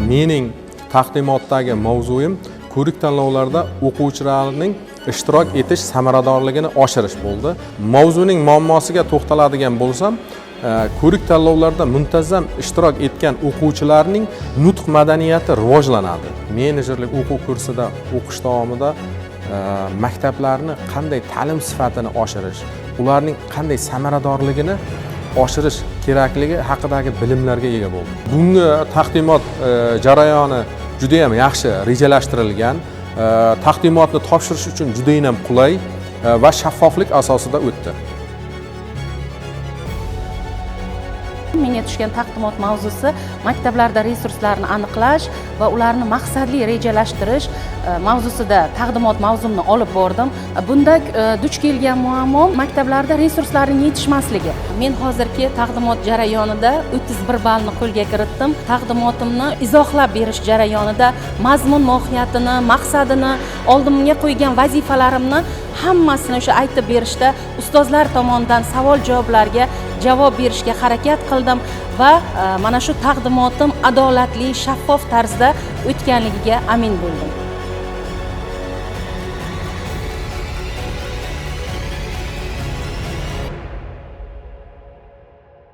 Mening taqdimotdagi mavzuim ko'rik tanlovlarda o'quvchilarning ishtirok etish samaradorligini oshirish bo'ldi. Mavzuning muammosiga to'xtaladigan bo'lsam, ko'rik tanlovlarda muntazam ishtirok etgan o'quvchilarning nutq madaniyati rivojlanadi. Menejerlik o'quv kursida o'qish davomida maktablarni qanday ta'lim sifatini oshirish, ularning qanday samaradorligini oshirish kerakligi haqidagi bilimlarga ega bo'ldim. Bunga taqdimot jarayoni juda ham yaxshi rejalashtirilgan, taqdimotni topshirish uchun juda ham qulay va shaffoflik asosida o'tdi. Menga tushgan taqdimot mavzusi maktablarda resurslarni aniqlash va ularni maqsadli rejalashtirish mavzusida taqdimot mavzumni olib bordim. Bunda duch kelgan muammo maktablarda resurslarning yetishmasligi. Men hozirgi taqdimot jarayonida 31 ballni qo'lga kiritdim. Taqdimotimni izohlab berish jarayonida mazmun mohiyatini, maqsadini, oldimga qo'ygan vazifalarimni hammasini o'sha aytib berishda ustozlar tomonidan savol-javoblarga javob berishga harakat qildim va mana shu taqdimotim adolatli, shaffof tarzda o'tganligiga amin bo'ldim.